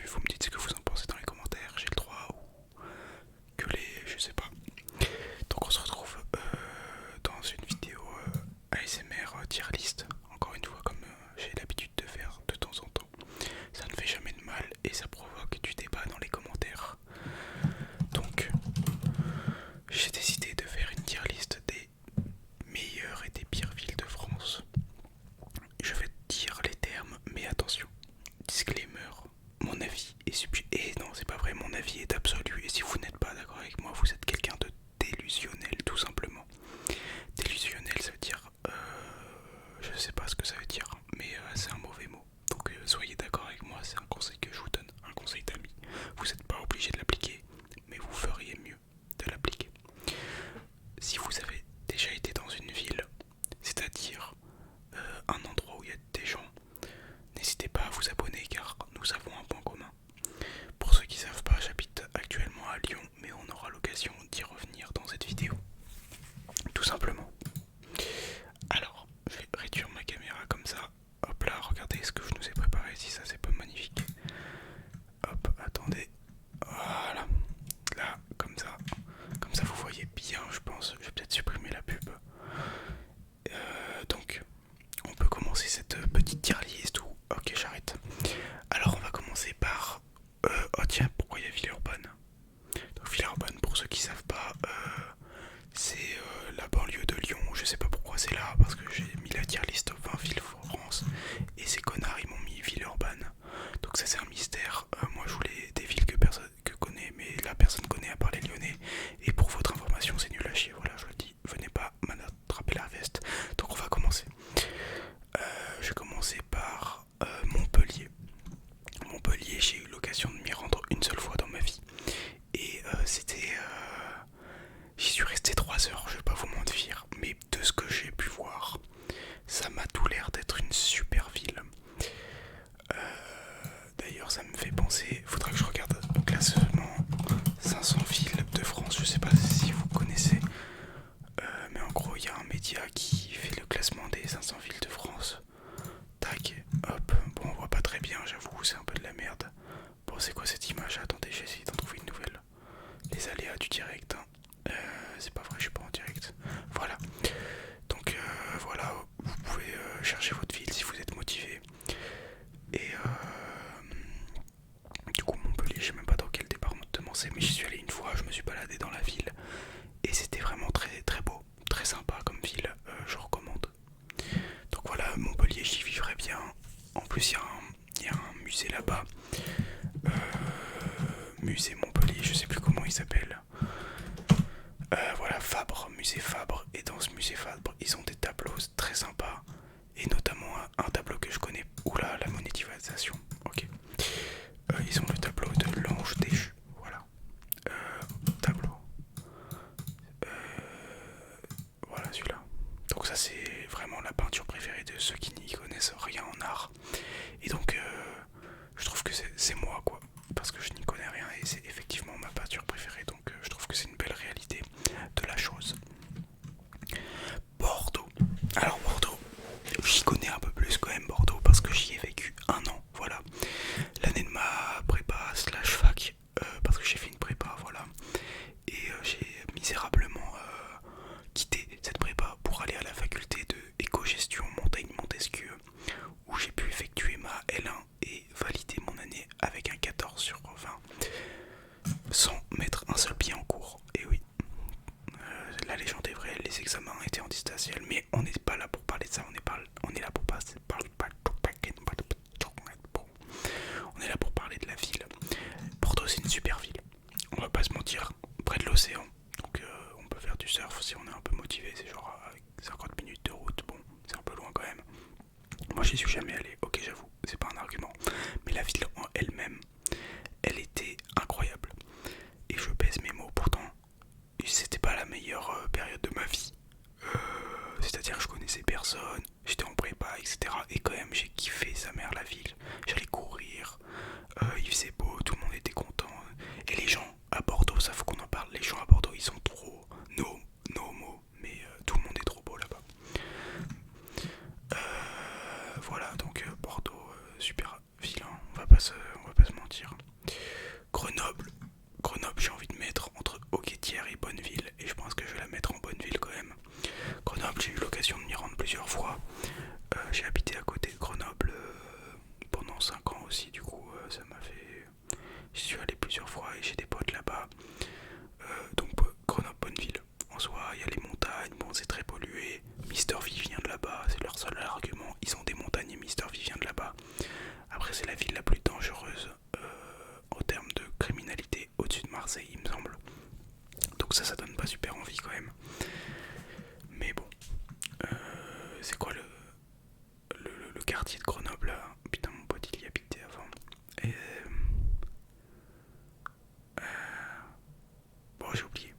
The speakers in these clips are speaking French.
vous me dites ce que vous en pensez dans les commentaires, j'ai le droit ou que les... je sais pas. Donc on se retrouve dans une vidéo ASMR tier list, encore une fois comme j'ai l'habitude de faire de temps en temps. Ça ne fait jamais de mal et ça provoque du débat dans les commentaires. Donc j'ai décidé de faire une tier list des meilleures et des pires villes de France. Je vais te dire les termes, mais attention, disclaimer, mon avis est subjectif. Et non, c'est pas vrai, mon avis est absolu. Et si vous n'êtes pas d'accord avec moi, vous êtes quelqu'un de délusionnel, tout simplement. Délusionnel, ça veut dire... je sais pas ce que ça veut dire, mais c'est un mauvais mot. Donc soyez d'accord avec moi, c'est un conseil que je vous donne, un conseil d'ami. Vous n'êtes pas obligé de l'appliquer, mais vous feriez mieux de l'appliquer. Si vous avez déjà été dans une ville, c'est-à-dire un endroit où il y a des gens, n'hésitez pas à vous abonner car nous avons un point commun. Pour ceux qui ne savent pas, j'habite actuellement à Lyon, mais on aura l'occasion d'y revenir dans cette vidéo. Tout simplement. Alors, je vais réduire ma caméra comme ça. Hop là, regardez ce que je nous ai préparé ici, ça c'est pas magnifique. Hop, attendez. Voilà. Là, comme ça. Comme ça vous voyez bien, je pense. Je vais peut-être supprimer la pub. Donc, on peut commencer cette petite tier list ou... Ok, j'arrête. Alors, on va commencer par... oh tiens, pourquoi il y a Villeurbanne? Donc, Villeurbanne, pour ceux qui savent pas, c'est la banlieue de Lyon. Je sais pas pourquoi c'est là, parce que j'ai mis la tier list top 20 villes de France. Et ces connards, ils m'ont mis Villeurbanne. Donc ça, c'est un mystère. Moi, je voulais des villes que personne que connaît, mais la personne connaît à part les Lyonnais. Et pour votre information, c'est nul à chier. Voilà, je le dis. Venez pas m'attraper la veste. Donc on va commencer. Je vais commencer par Montpellier. Montpellier, j'ai eu l'occasion de m'y rendre une seule fois dans ma vie. Et c'était... j'y suis resté 3 heures, je vais pas vous mentir. Mais de ce que j'ai pu voir, ça m'a tout l'air d'être une super ville. D'ailleurs, ça me fait penser... Faudra que je regarde le classement 500 villes de France. Je sais pas si vous connaissez. Mais en gros, il y a un média qui fait le classement des 500 villes de France. Tac, hop. Bon, on voit pas très bien, j'avoue, c'est un peu de la merde. Bon, c'est quoi cette image? Attendez, j'ai essayé d'en trouver une nouvelle. Les aléas du direct, hein. C'est pas vrai, je suis pas en direct. Voilà. Donc, voilà, vous pouvez chercher votre ville si vous êtes motivé. Et du coup, Montpellier, je sais même pas dans quel département c'est, mais j'y suis allé une fois, je me suis baladé dans la ville. Et c'était vraiment très très beau, très sympa comme ville, je recommande. Donc voilà, Montpellier, j'y vivrais bien. En plus, il y a un musée là-bas. Musée Montpellier, je sais plus comment il s'appelle. Voilà, Fabre, musée Fabre. Et dans ce musée Fabre, ils ont des tableaux très sympas. Et notamment un tableau que je connais. Oula, la monétisation. Ok. Ils ont le tableau de l'ange déchu. Voilà. Tableau. Voilà celui-là. Donc ça c'est vraiment la peinture préférée de ceux qui n'y connaissent rien en art. Et donc je trouve que c'est moi quoi. Parce que je n'y connais rien et c'est effectivement ma peinture préférée. Donc je trouve que c'est une belle réalité de la chose. Bordeaux. Alors Bordeaux, j'y connais un peu plus quand même Bordeaux parce que j'y ai vécu 1 an. Voilà. L'année de ma prépa slash fac. Parce que j'ai fait une prépa, voilà. Et j'ai misérablement quitté cette prépa pour aller à la faculté de éco-gestion Montaigne-Montesquieu où j'ai pu effectuer ma L1 et valider mon année avec un 14/20. leur seul argument, ils ont des montagnes et Mister V vient de là-bas. Après c'est la ville la plus dangereuse en termes de criminalité au-dessus de Marseille il me semble. Donc ça donne pas super envie quand même. Mais bon, c'est quoi le quartier de Grenoble là? Putain mon pote il y habitait avant. Et bon j'ai oublié.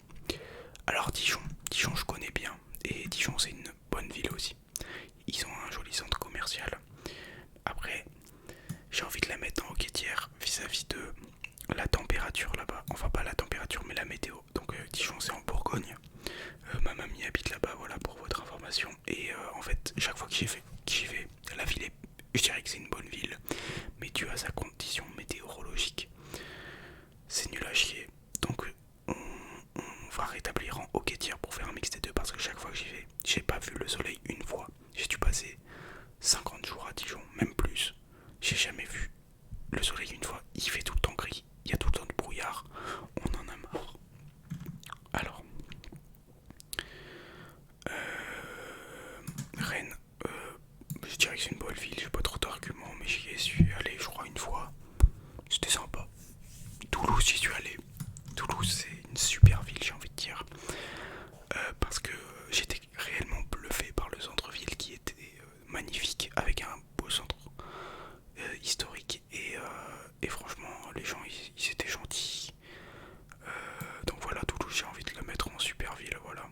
Alors Dijon je connais bien. Et Dijon c'est une bonne ville aussi. Ils ont un joli centre commercial. Après j'ai envie de la mettre en hoquetière vis-à-vis de la température là-bas. Enfin pas la température mais la météo. Donc Dijon c'est en Bourgogne. Ma mamie habite là-bas, voilà pour votre information. Et en fait chaque fois que j'y vais, la ville est, je dirais que c'est une bonne ville. Mais dû à sa condition météorologique, c'est nul à chier. Donc on va rétablir en hoquetière pour faire un mix des deux. Parce que chaque fois que j'y vais, j'ai pas vu le soleil une fois. J'ai dû passer 50 jours à Dijon, même plus. J'ai jamais vu le soleil une fois. Il fait tout le temps gris, il y a tout le temps de brouillard. On en a marre. Alors, Rennes, je dirais que c'est une bonne ville. J'ai pas trop d'arguments, mais j'y suis allé, je crois, une fois. C'était sympa. Toulouse, j'y suis allé. Toulouse, c'est une super ville, j'ai envie de dire. Parce que j'étais réellement bluffé par le centre-ville qui était magnifique, avec un beau centre historique. Et franchement, les gens, ils étaient gentils. Donc voilà, Toulouse, j'ai envie de le mettre en super ville, voilà.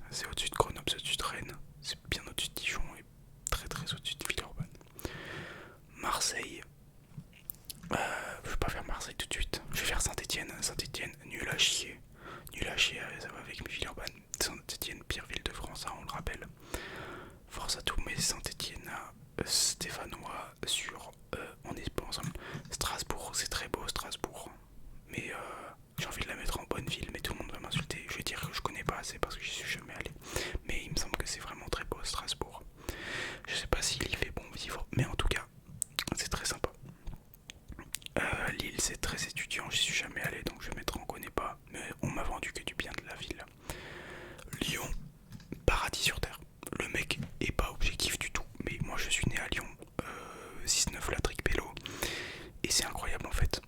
C'est au-dessus de Grenoble, c'est au-dessus de Rennes. C'est bien au-dessus de Dijon et très très au-dessus de Villeurbanne. Marseille. Je vais pas faire Marseille tout de suite. Je vais faire Saint-Etienne. Saint-Etienne, nul à chier. Nul à chier, ça va avec Villeurbanne. Saint-Etienne, pire ville de France, hein, on le rappelle. Force à tous mes Saint-Etienne stéphanois sur. On est pas ensemble. Strasbourg, c'est très beau Strasbourg. Mais j'ai envie de la mettre en bonne ville, mais tout le monde va m'insulter. Je vais dire que je connais pas assez parce que j'y suis jamais allé. Mais il me semble que c'est vraiment très beau Strasbourg. Je sais pas s'il y fait bon vivre, mais en tout cas, c'est très sympa. Lille, c'est très étudiant, j'y suis jamais allé, donc je vais mettre en connais pas. Mais on m'a vendu que du bien de la ville. Lyon, paradis sur terre. Le mec est pas objectif du tout, mais moi je suis né à Lyon, 6-9 Latric Pélo. Et c'est incroyable en fait.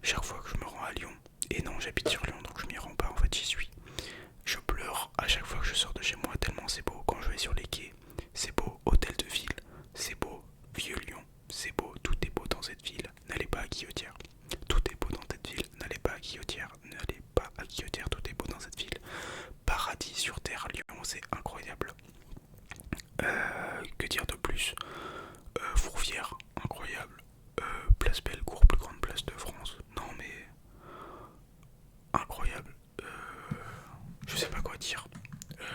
Chaque fois que je me rends à Lyon, et non j'habite sur Lyon donc je m'y rends pas, en fait j'y suis. Je pleure à chaque fois que je sors de chez moi tellement c'est beau. Quand je vais sur les quais, c'est beau. Hôtel de ville, c'est beau. Vieux Lyon, c'est beau. Tout est beau dans cette ville. N'allez pas à Guillotière. Tout est beau dans cette ville. N'allez pas à Guillotière. N'allez pas à Guillotière. Tout est beau dans cette ville. Paradis sur terre, Lyon, c'est incroyable. Que dire de plus? Fourvière, incroyable. Place Bellecour, plus grande place de France. Non mais incroyable. Je sais pas quoi dire.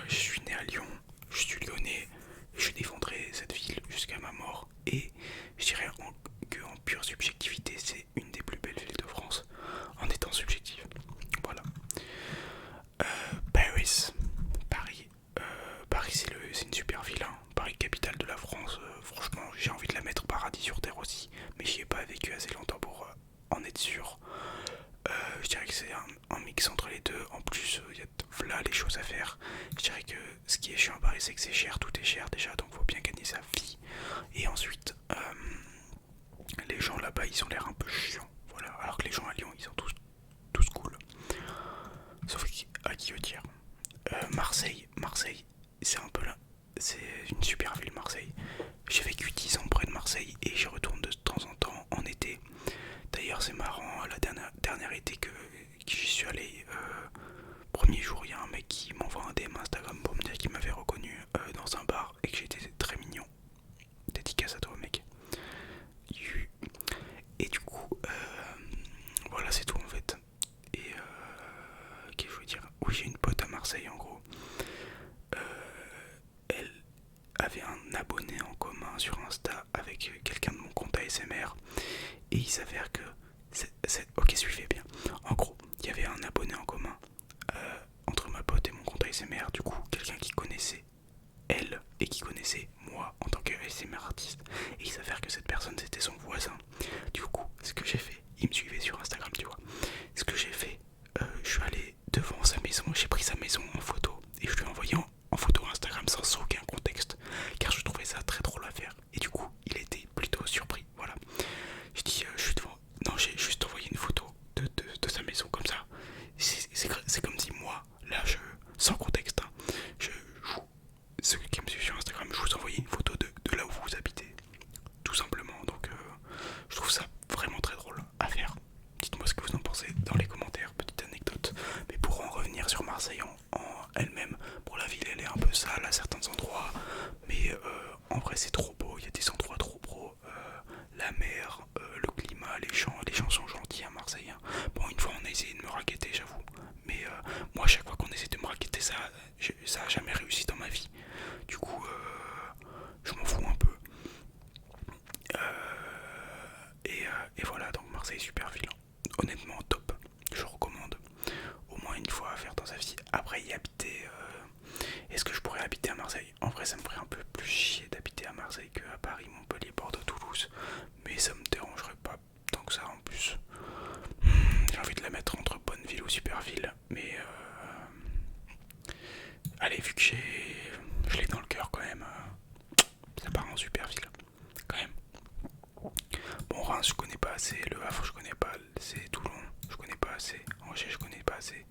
Je suis né à Lyon, je suis lyonnais, je défendrai cette ville jusqu'à ma mort. Et je dirais qu'en pure subjectivité, c'est une des plus belles villes de France, en étant subjectif. Voilà. Paris. Paris, c'est une super ville. Hein. Paris, capitale de la France. Franchement, j'ai envie de la mettre paradis sur terre aussi. Mais j'y ai pas vécu assez longtemps pour en être sûr. Je dirais que c'est un mix entre les deux. En plus, il y a là les choses à faire. Je dirais que ce qui est chiant à Paris, c'est que c'est cher, tout est cher déjà, donc faut bien gagner sa vie. Et ensuite, les gens là-bas, ils ont l'air un peu chiants. Voilà. Alors que les gens à Lyon, ils sont tous cool. Sauf à Guillotière. Marseille, c'est un peu là. C'est une super ville, Marseille. J'ai vécu 10 ans près de Marseille et j'y retourne de temps en temps en été. D'ailleurs, c'est marrant, la dernière été que j'y suis allé, premier jour, il y a un mec qui m'envoie un DM Instagram pour me dire qu'il m'avait reconnu dans un bar et que j'étais très mignon. Dédicace à toi, mec. Et du coup, voilà, c'est tout en fait. Et qu'est-ce que je veux dire? Oui, j'ai une pote à Marseille en gros. Elle avait un abonné en commun sur Insta avec quelqu'un de mon compte ASMR. Et il s'avère que ok, suivez bien. En gros, il y avait un abonné en commun entre ma pote et mon compte ASMR. Du coup, quelqu'un qui connaissait elle et qui connaissait moi en tant que ASMR artiste. Et il s'avère que cette personne c'était son voisin. Du coup, ce que j'ai fait, il me suivait sur Instagram, tu vois. Ce que j'ai fait, je suis allé devant sa maison, j'ai pris sa maison en photo et je lui ai envoyé en photo Instagram sans aucun contexte, car je trouvais ça ça a jamais réussi dans ma vie. Du coup, je m'en fous un peu. Et voilà, donc Marseille, super ville. Honnêtement, top. Je recommande au moins une fois à faire dans sa vie. Après, y habiter. Est-ce que je pourrais habiter à Marseille? En vrai, ça me ferait un peu plus chier d'habiter à Marseille qu'à Paris, Montpellier, Bordeaux, Toulouse. Mais ça me dérangerait pas tant que ça en plus. J'ai envie de la mettre entre bonne ville ou super ville. Mais allez, vu que je l'ai dans le cœur quand même, ça part en super ville. Quand même. Bon, Reims, je connais pas assez. Le Havre, je connais pas. C'est Toulon, je connais pas assez. Angers, je connais pas assez.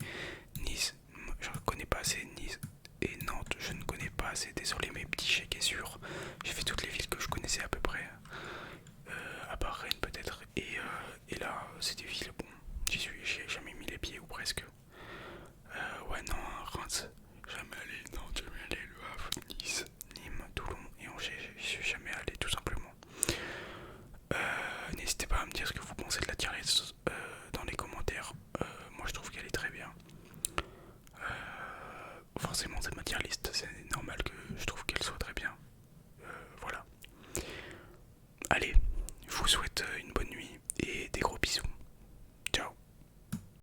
Nice, je connais pas assez. Nice et Nantes, je ne connais pas assez. Désolé, mes petits chèques et sûrs. J'ai fait toutes les villes que je connaissais à peu près. À part Rennes, peut-être. Et là, c'est des villes, bon, j'y ai jamais mis les pieds ou presque. Ouais, non, Reims, jamais allé. Nantes, jamais allé. Le Havre, Nice, Nîmes, Toulon et Angers, j'y suis jamais allé, tout simplement. N'hésitez pas à me dire ce que vous pensez de la tier list dans les commentaires. Moi je trouve qu'elle est très bien. Forcément c'est ma tier list, c'est normal que